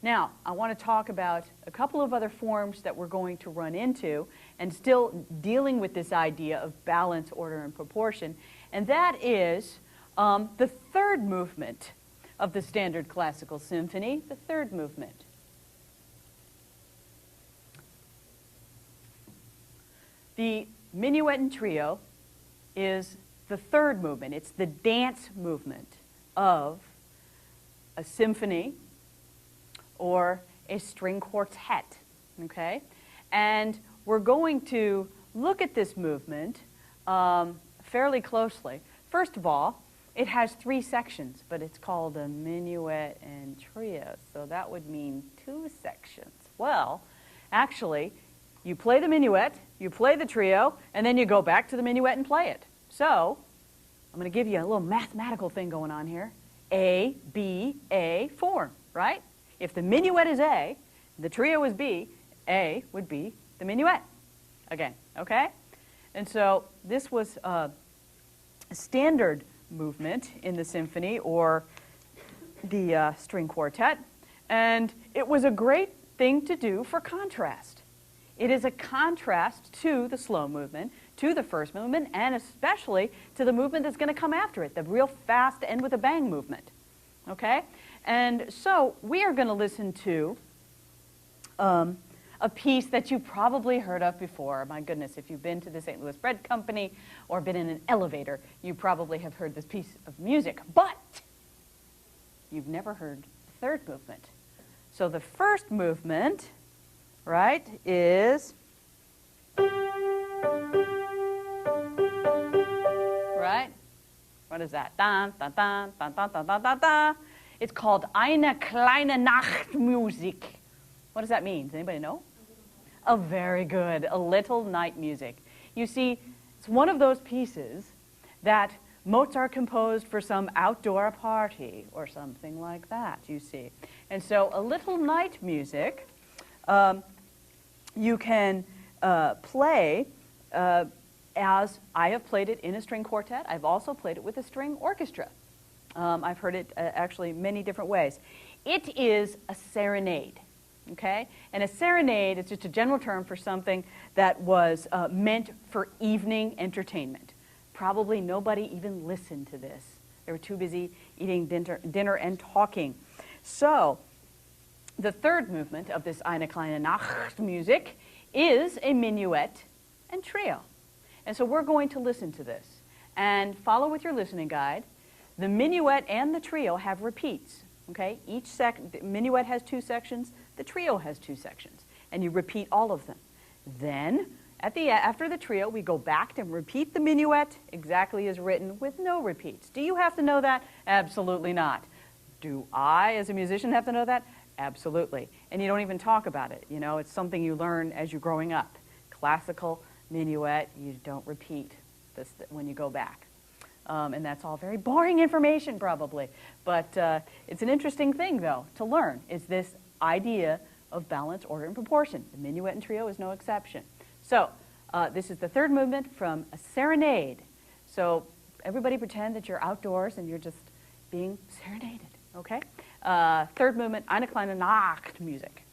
Now, I want to talk about a couple of other forms that we're going to run into and still dealing with this idea of balance, order, and proportion, and that is the third movement of the standard classical symphony, the third movement. The minuet and trio is the third movement. It's the dance movement of a symphony or a string quartet, okay? And we're going to look at this movement fairly closely. First of all, it has 3 sections, but it's called a minuet and trio, so that would mean 2 sections. Well, actually, you play the minuet, you play the trio, and then you go back to the minuet and play it. So, I'm going to give you a little mathematical thing going on here. A, B, A form, right? If the minuet is A, the trio is B, A would be the minuet. Again, okay? And so this was a standard movement in the symphony or the string quartet, and it was a great thing to do for contrast. It is a contrast to the slow movement, to the first movement, and especially to the movement that's going to come after it, the real fast end with a bang movement. Okay? And so we are going to listen to a piece that you've probably heard of before. My goodness, if you've been to the St. Louis Bread Company or been in an elevator, you probably have heard this piece of music. But you've never heard the third movement. So the first movement, right, is, right? What is that? Dun, dun, dun, dun, dun, dun, dun, dun, dun. It's called Eine kleine Nachtmusik. What does that mean? Does anybody know? Oh, very good. A little night music. You see, it's one of those pieces that Mozart composed for some outdoor party or something like that, you see. And so a little night music you can play as I have played it in a string quartet. I've also played it with a string orchestra. I've heard it actually many different ways. It is a serenade, okay? And a serenade is just a general term for something that was meant for evening entertainment. Probably nobody even listened to this. They were too busy eating dinner and talking. So the third movement of this Eine kleine Nachtmusik is a minuet and trio. And so we're going to listen to this and follow with your listening guide. The minuet and the trio have repeats, okay? The minuet has 2 sections, the trio has 2 sections, and you repeat all of them. Then, after the trio, we go back and repeat the minuet exactly as written with no repeats. Do you have to know that? Absolutely not. Do I, as a musician, have to know that? Absolutely. And you don't even talk about it. You know, it's something you learn as you're growing up. Classical minuet, you don't repeat this when you go back. And that's all very boring information, probably. But it's an interesting thing, though, to learn, is this idea of balance, order, and proportion. The minuet and trio is no exception. So this is the third movement from a serenade. So everybody pretend that you're outdoors and you're just being serenaded, okay? Third movement, Eine kleine Nachtmusik.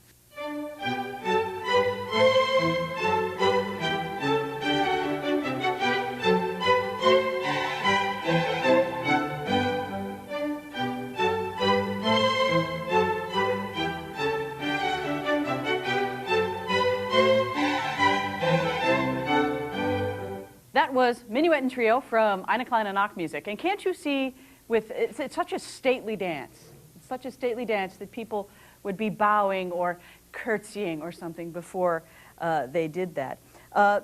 That was Minuet and Trio from Eine kleine Nachtmusik. And can't you see, it's such a stately dance. It's such a stately dance that people would be bowing or curtsying or something before they did that.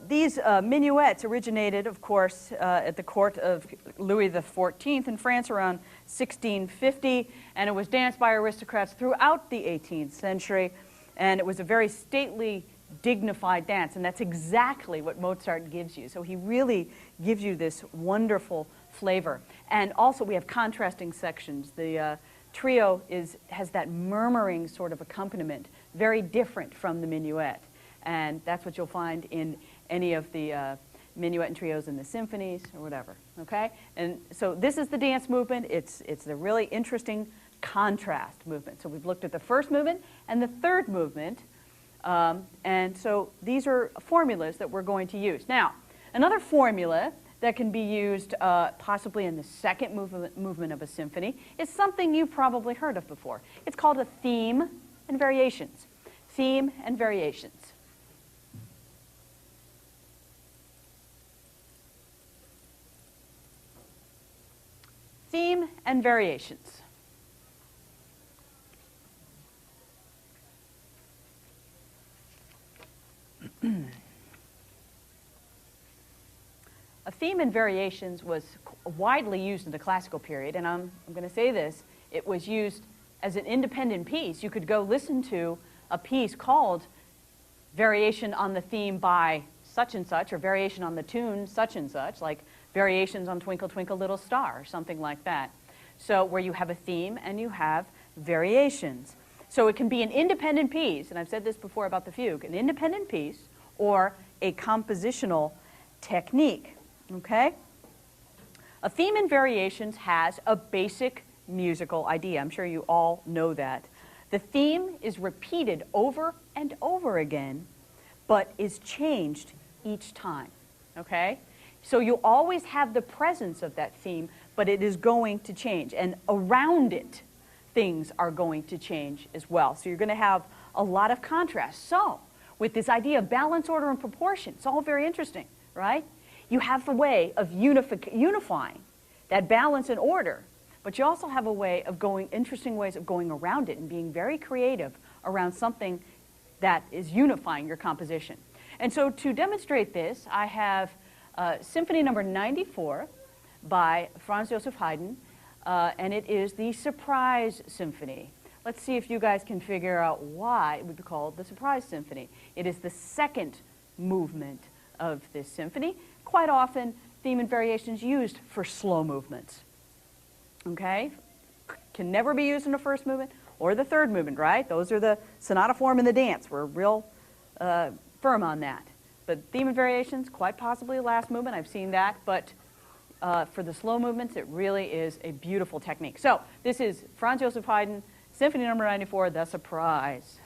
These minuets originated, of course, at the court of Louis XIV in France around 1650, and it was danced by aristocrats throughout the 18th century, and it was a very stately, dignified dance, and that's exactly what Mozart gives you. So he really gives you this wonderful flavor. And also we have contrasting sections. The trio has that murmuring sort of accompaniment, very different from the minuet. And that's what you'll find in any of the minuet and trios in the symphonies or whatever, okay? And so this is the dance movement. It's the really interesting contrast movement. So we've looked at the first movement and the third movement, and so these are formulas that we're going to use. Now, another formula that can be used possibly in the second movement of a symphony is something you've probably heard of before. It's called a theme and variations. Theme and variations. Theme and variations. A theme and variations was widely used in the classical period, and I'm going to say this, it was used as an independent piece. You could go listen to a piece called Variation on the Theme by such and such, or Variation on the Tune such and such, like Variations on Twinkle Twinkle Little Star, or something like that. So where you have a theme and you have variations. So it can be an independent piece, and I've said this before about the fugue, an independent piece or a compositional technique. Okay? A theme and variations has a basic musical idea. I'm sure you all know that. The theme is repeated over and over again, but is changed each time. Okay? So you always have the presence of that theme, but it is going to change. And around it, things are going to change as well. So you're going to have a lot of contrast. So with this idea of balance, order, and proportion, it's all very interesting, right? You have a way of unifying that balance and order, but you also have a way of interesting ways of going around it and being very creative around something that is unifying your composition. And so to demonstrate this, I have Symphony No. 94 by Franz Joseph Haydn, and it is the Surprise Symphony. Let's see if you guys can figure out why it would be called the Surprise Symphony. It is the second movement of this symphony. Quite often, theme and variations used for slow movements. Okay? Can never be used in the first movement or the third movement, right? Those are the sonata form and the dance. We're real firm on that. But theme and variations, quite possibly the last movement. I've seen that. But for the slow movements, it really is a beautiful technique. So this is Franz Joseph Haydn, Symphony No. 94, The Surprise.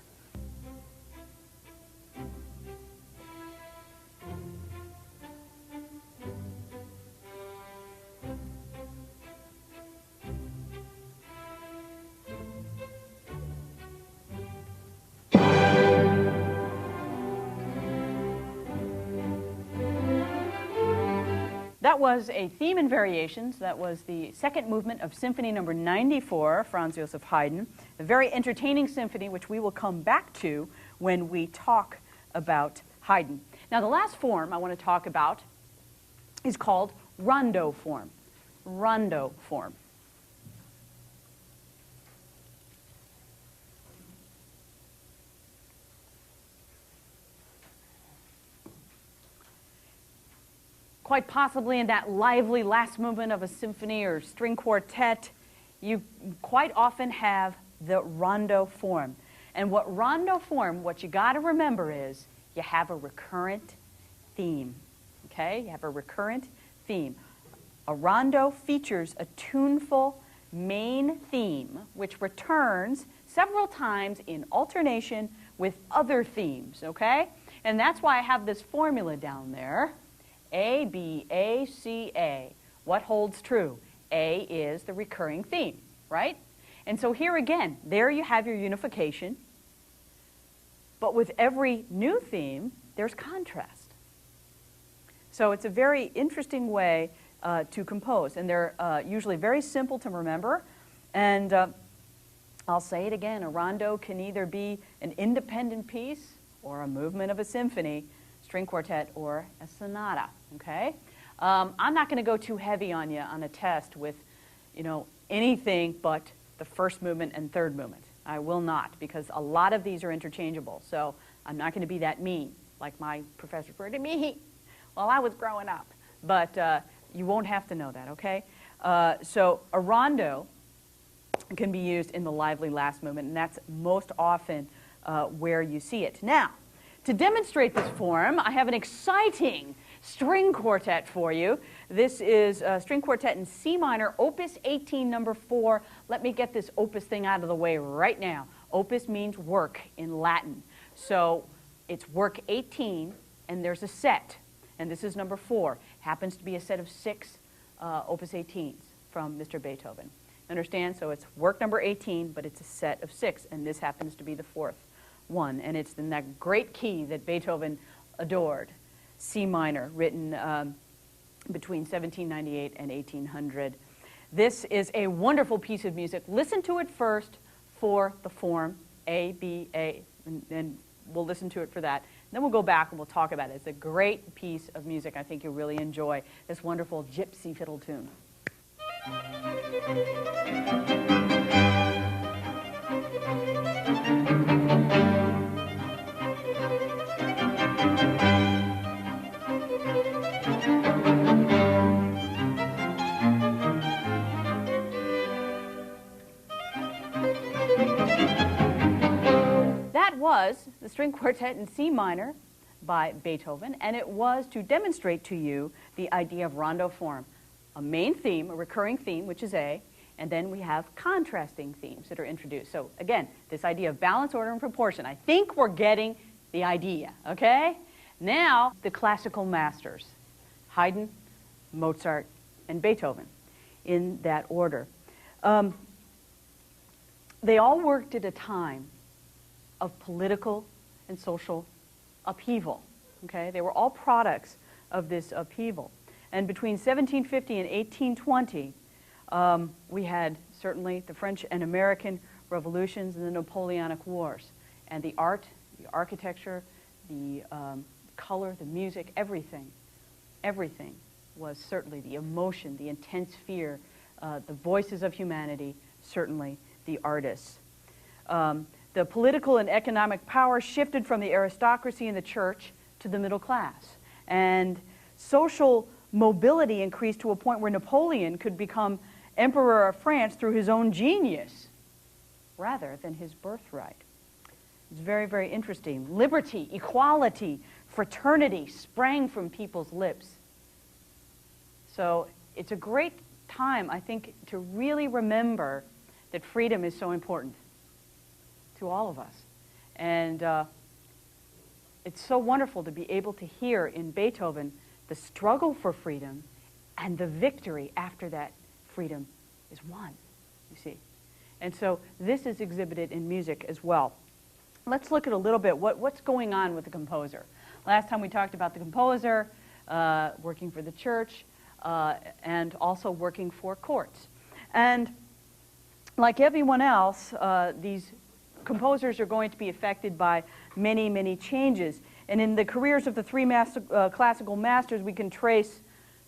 That was a theme and variations. That was the second movement of Symphony No. 94, Franz Joseph Haydn. A very entertaining symphony, which we will come back to when we talk about Haydn. Now, the last form I want to talk about is called Rondo Form. Rondo Form. Quite possibly in that lively last movement of a symphony or string quartet, you quite often have the rondo form. And what you got to remember is you have a recurrent theme. Okay? You have a recurrent theme. A rondo features a tuneful main theme which returns several times in alternation with other themes. Okay? And that's why I have this formula down there. A, B, A, C, A. What holds true? A is the recurring theme, right? And so here again, there you have your unification. But with every new theme, there's contrast. So it's a very interesting way to compose. And they're usually very simple to remember. And I'll say it again, a rondo can either be an independent piece or a movement of a symphony, string quartet, or a sonata, okay? I'm not going to go too heavy on you on a test with, anything but the first movement and third movement. I will not, because a lot of these are interchangeable. So I'm not going to be that mean, like my professors were to me while I was growing up. But you won't have to know that, okay? So a rondo can be used in the lively last movement, and that's most often where you see it. Now, to demonstrate this form, I have an exciting string quartet for you. This is a string quartet in C minor, Opus 18, number 4. Let me get this opus thing out of the way right now. Opus means work in Latin. So it's work 18, and there's a set. And this is number 4. Happens to be a set of 6 Opus 18s from Mr. Beethoven. Understand? So it's work number 18, but it's a set of 6, and this happens to be the 4th one. And it's in that great key that Beethoven adored, C minor, written between 1798 and 1800. This is a wonderful piece of music. Listen to it first for the form A, B, A, and we'll listen to it for that. Then we'll go back and we'll talk about it. It's a great piece of music. I think you'll really enjoy this wonderful Gypsy fiddle tune. That was the string quartet in C minor by Beethoven, and it was to demonstrate to you the idea of rondo form. A main theme, a recurring theme, which is A, and then we have contrasting themes that are introduced. So again, this idea of balance, order, and proportion. I think we're getting the idea, okay? Now, the classical masters, Haydn, Mozart, and Beethoven, in that order. They all worked at a time of political and social upheaval, okay? They were all products of this upheaval. And between 1750 and 1820, we had certainly the French and American revolutions and the Napoleonic Wars. And the art, the architecture, the color, the music, everything was certainly the emotion, the intense fear, the voices of humanity, certainly the artists. The political and economic power shifted from the aristocracy and the church to the middle class. And social mobility increased to a point where Napoleon could become emperor of France through his own genius rather than his birthright. It's very, very interesting. Liberty, equality, fraternity sprang from people's lips. So it's a great time, I think, to really remember that freedom is so important to all of us. And it's so wonderful to be able to hear in Beethoven the struggle for freedom and the victory after that freedom is won, you see. And so this is exhibited in music as well. Let's look at a little bit what's going on with the composer. Last time we talked about the composer working for the church and also working for courts. And like everyone else, these composers are going to be affected by many, many changes. And in the careers of the three classical masters, we can trace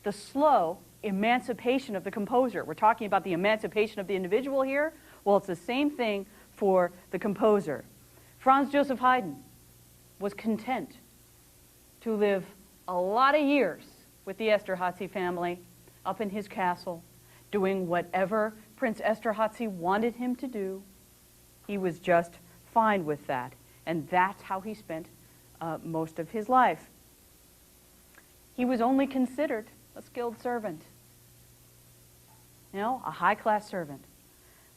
the slow emancipation of the composer. We're talking about the emancipation of the individual here. Well, it's the same thing for the composer. Franz Joseph Haydn was content to live a lot of years with the Esterházy family up in his castle, doing whatever Prince Esterházy wanted him to do. He was just fine with that. And that's how he spent most of his life. He was only considered a skilled servant. You know, a high-class servant.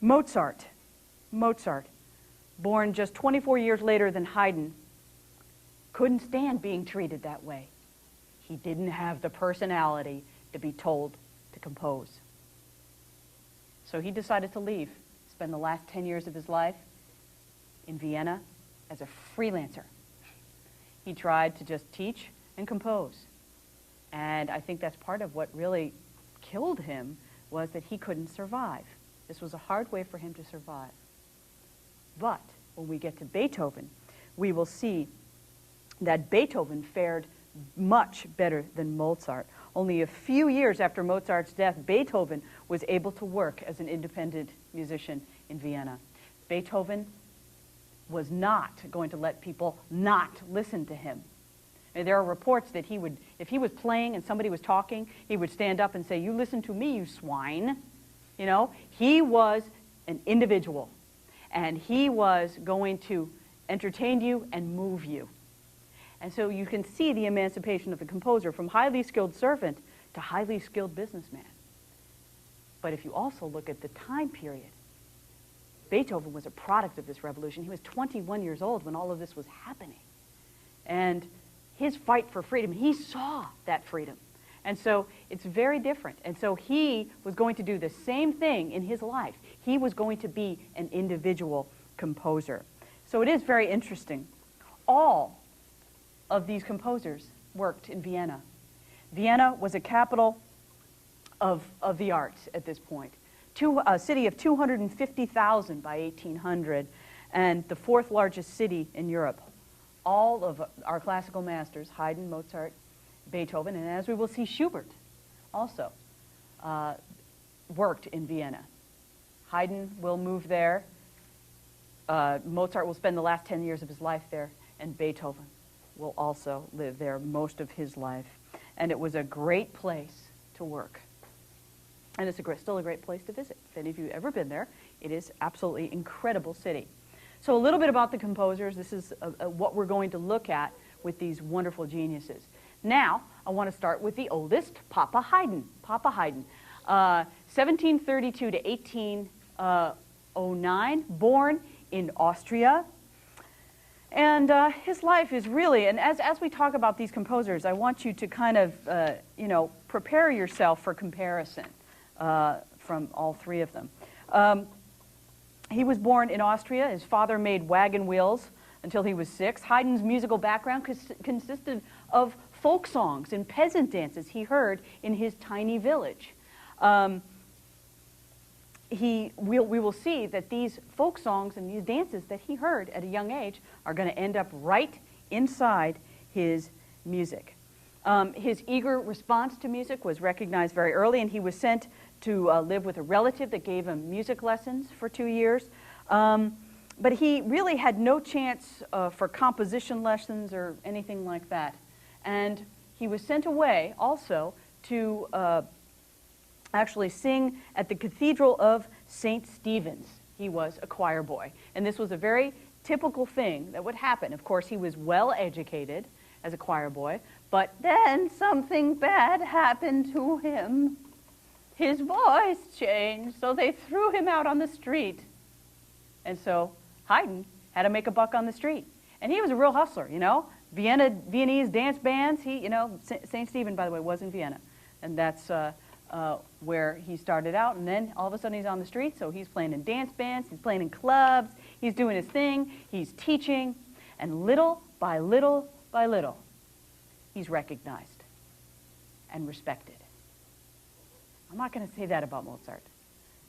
Mozart, born just 24 years later than Haydn, couldn't stand being treated that way. He didn't have the personality to be told to compose. So he decided to leave, spend the last 10 years of his life in Vienna as a freelancer. He tried to just teach and compose. And I think that's part of what really killed him, was that he couldn't survive. This was a hard way for him to survive. But when we get to Beethoven, we will see that Beethoven fared much better than Mozart. Only a few years after Mozart's death, Beethoven was able to work as an independent musician in Vienna. Beethoven was not going to let people not listen to him. And there are reports that he would, if he was playing and somebody was talking, he would stand up and say, "You listen to me, you swine." You know, he was an individual, and he was going to entertain you and move you. And so you can see the emancipation of the composer from highly skilled servant to highly skilled businessman. But if you also look at the time period, Beethoven was a product of this revolution. He was 21 years old when all of this was happening. And his fight for freedom, he saw that freedom. And so it's very different. And so he was going to do the same thing in his life. He was going to be an individual composer. So it is very interesting. All of these composers worked in Vienna. Vienna was a capital of the arts at this point. A city of 250,000 by 1800, and the fourth largest city in Europe. All of our classical masters, Haydn, Mozart, Beethoven, and as we will see, Schubert also worked in Vienna. Haydn will move there. Mozart will spend the last 10 years of his life there, and Beethoven will also live there most of his life. And it was a great place to work. And it's still a great place to visit. If any of you have ever been there, it is absolutely incredible city. So a little bit about the composers. This is what we're going to look at with these wonderful geniuses. Now, I want to start with the oldest, Papa Haydn. Papa Haydn, 1732 to 1809, born in Austria. And his life is really, and as we talk about these composers, I want you to kind of, prepare yourself for comparison from all three of them. He was born in Austria. His father made wagon wheels until he was 6. Haydn's musical background consisted of folk songs and peasant dances he heard in his tiny village. We will see that these folk songs and these dances that he heard at a young age are going to end up right inside his music. His eager response to music was recognized very early, and he was sent to live with a relative that gave him music lessons for 2 years. But he really had no chance for composition lessons or anything like that. And he was sent away also to actually sing at the Cathedral of St. Stephen's. He was a choir boy. And this was a very typical thing that would happen. Of course, he was well educated as a choir boy, but then something bad happened to him. His voice changed, so they threw him out on the street. And so Haydn had to make a buck on the street. And he was a real hustler, Viennese dance bands. St. Stephen, by the way, was in Vienna. And that's where he started out. And then all of a sudden he's on the street, so he's playing in dance bands, he's playing in clubs, he's doing his thing, he's teaching. And little by little by little, he's recognized and respected. I'm not going to say that about Mozart.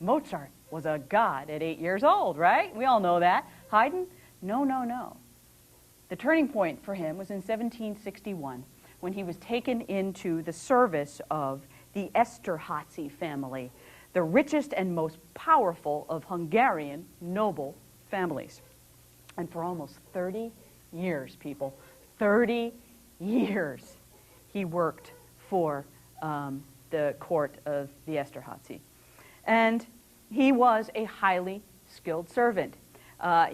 Mozart was a god at 8 years old, right? We all know that. Haydn? No. The turning point for him was in 1761 when he was taken into the service of the Esterházy family, the richest and most powerful of Hungarian noble families. And for almost 30 years, people, 30 years, he worked for the court of the Esterházy. And he was a highly skilled servant.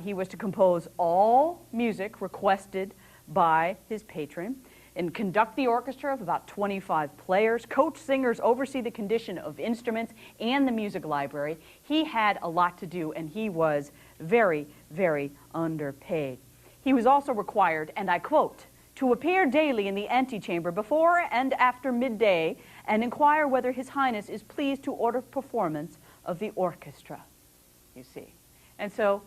He was to compose all music requested by his patron and conduct the orchestra of about 25 players, coach singers, oversee the condition of instruments and the music library. He had a lot to do, and he was very, very underpaid. He was also required, and I quote, to appear daily in the antechamber before and after midday and inquire whether His Highness is pleased to order performance of the orchestra, you see. And so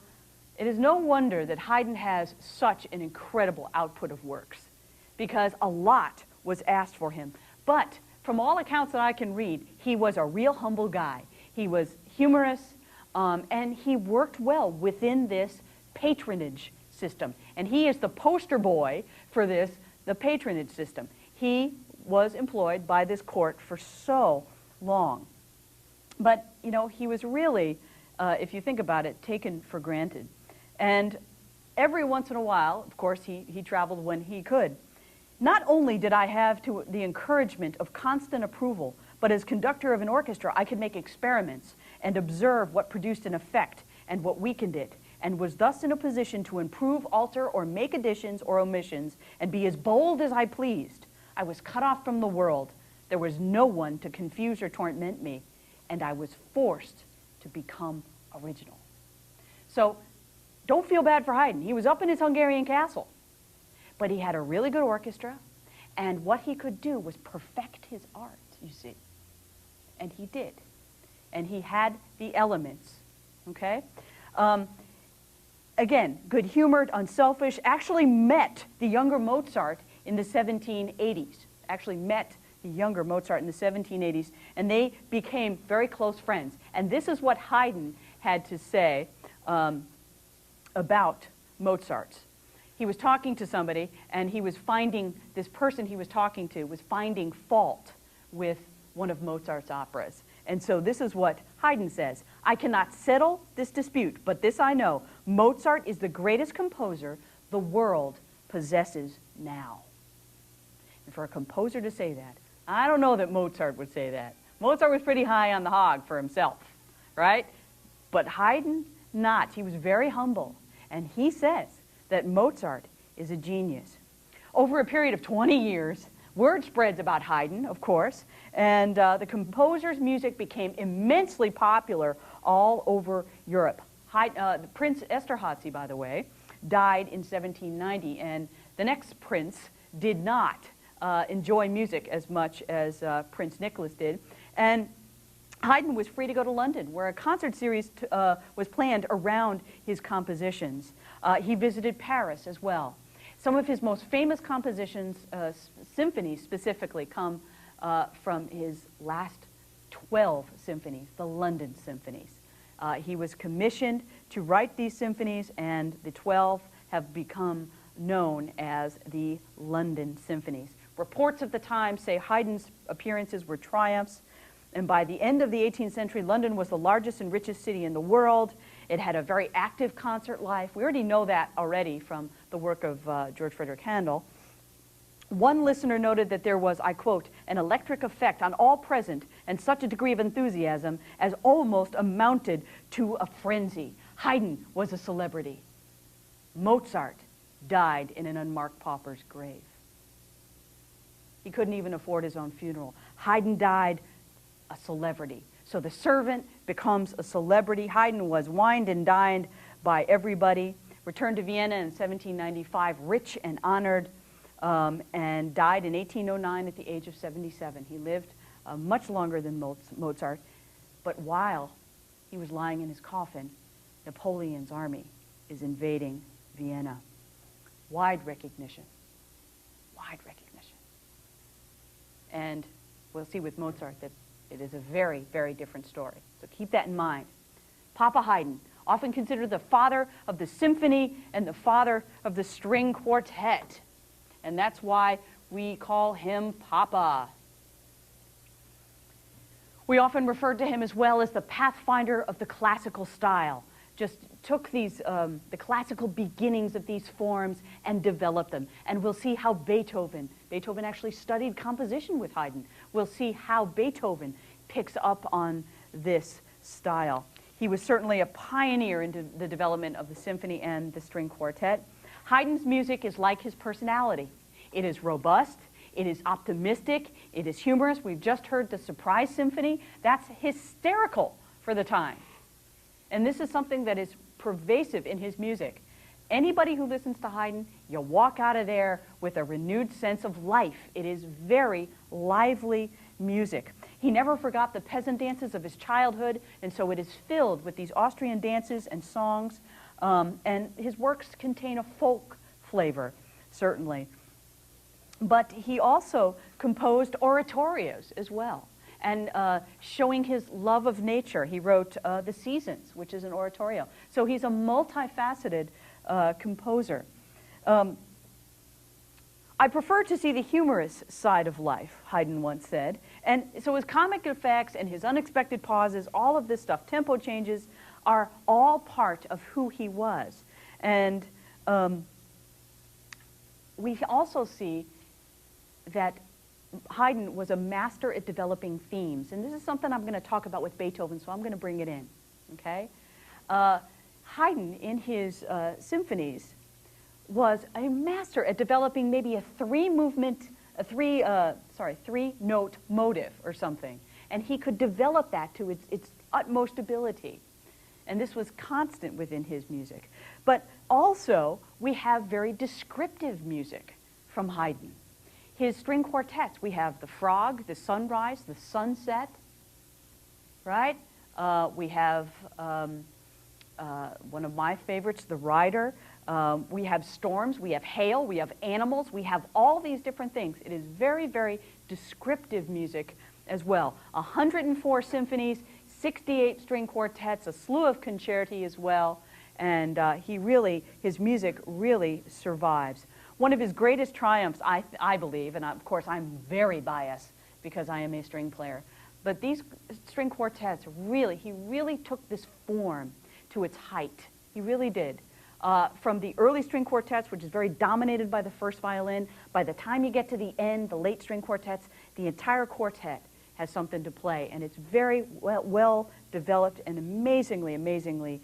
it is no wonder that Haydn has such an incredible output of works, because a lot was asked for him. But from all accounts that I can read, he was a real humble guy. He was humorous, and he worked well within this patronage system. And he is the poster boy for the patronage system. He was employed by this court for so long. But, he was really, if you think about it, taken for granted. And every once in a while, of course, he traveled when he could. Not only did I have the encouragement of constant approval, but as conductor of an orchestra, I could make experiments and observe what produced an effect and what weakened it, and was thus in a position to improve, alter, or make additions or omissions, and be as bold as I pleased. I was cut off from the world. There was no one to confuse or torment me, and I was forced to become original. So don't feel bad for Haydn. He was up in his Hungarian castle, but he had a really good orchestra, and what he could do was perfect his art, you see. And he did. And he had the elements, okay? Again, good-humored, unselfish, actually met the younger Mozart in the 1780s. Actually met the younger Mozart in the 1780s, and they became very close friends. And this is what Haydn had to say about Mozart. He was talking to somebody, and he was finding, this person he was talking to was finding fault with one of Mozart's operas. And so this is what Haydn says: I cannot settle this dispute, but this I know: Mozart is the greatest composer the world possesses now. And for a composer to say that, I don't know that Mozart would say that. Mozart was pretty high on the hog for himself, right? But Haydn, not. He was very humble. And he says that Mozart is a genius. Over a period of 20 years, word spreads about Haydn, of course, and the composer's music became immensely popular all over Europe. Prince Esterházy, by the way, died in 1790, and the next prince did not enjoy music as much as Prince Nicholas did. And Haydn was free to go to London, where a concert series was planned around his compositions. He visited Paris as well. Some of his most famous compositions, symphonies specifically, come from his last 12 symphonies, the London symphonies. He was commissioned to write these symphonies, and the 12 have become known as the London symphonies. Reports of the time say Haydn's appearances were triumphs, and by the end of the 18th century, London was the largest and richest city in the world. It had a very active concert life. We already know that already from the work of George Frederick Handel. One listener noted that there was, I quote, an electric effect on all present and such a degree of enthusiasm as almost amounted to a frenzy. Haydn was a celebrity. Mozart died in an unmarked pauper's grave. He couldn't even afford his own funeral. Haydn died a celebrity. So the servant becomes a celebrity. Haydn was wined and dined by everybody, returned to Vienna in 1795, rich and honored, and died in 1809 at the age of 77. He lived much longer than Mozart, but while he was lying in his coffin, Napoleon's army is invading Vienna. Wide recognition. Wide recognition. And we'll see with Mozart that it is a very, very different story. So keep that in mind. Papa Haydn, often considered the father of the symphony and the father of the string quartet. And that's why we call him Papa. We often refer to him as well as the pathfinder of the classical style. Just took these, the classical beginnings of these forms and developed them. And we'll see how Beethoven actually studied composition with Haydn. We'll see how Beethoven picks up on this style. He was certainly a pioneer in the development of the symphony and the string quartet. Haydn's music is like his personality. It is robust, it is optimistic, it is humorous. We've just heard the Surprise Symphony. That's hysterical for the time. And this is something that is pervasive in his music. Anybody who listens to Haydn, you walk out of there with a renewed sense of life. It is very lively music. He never forgot the peasant dances of his childhood, and so it is filled with these Austrian dances and songs. And his works contain a folk flavor, certainly. But he also composed oratorios as well. And showing his love of nature, he wrote The Seasons, which is an oratorio. So he's a multifaceted composer. I prefer to see the humorous side of life, Haydn once said. And so his comic effects and his unexpected pauses, all of this stuff, tempo changes, are all part of who he was. And we also see that Haydn was a master at developing themes. And this is something I'm going to talk about with Beethoven, so I'm going to bring it in. Okay? Haydn, in his symphonies, was a master at developing maybe a three-note motive or something. And he could develop that to its utmost ability. And this was constant within his music. But also, we have very descriptive music from Haydn. His string quartets, we have the frog, the sunrise, the sunset, right? We have one of my favorites, the rider. We have storms, we have hail, we have animals, we have all these different things. It is very, very descriptive music as well. 104 symphonies, 68 string quartets, a slew of concerti as well, and his music really survives. One of his greatest triumphs, I believe, and of course I'm very biased because I am a string player, but these string quartets he really took this form to its height. He really did. From the early string quartets, which is very dominated by the first violin, by the time you get to the end, the late string quartets, the entire quartet has something to play, and it's very well developed and amazingly, amazingly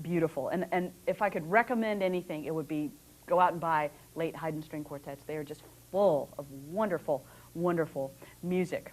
beautiful. And if I could recommend anything, it would be go out and buy late Haydn string quartets. They are just full of wonderful, wonderful music.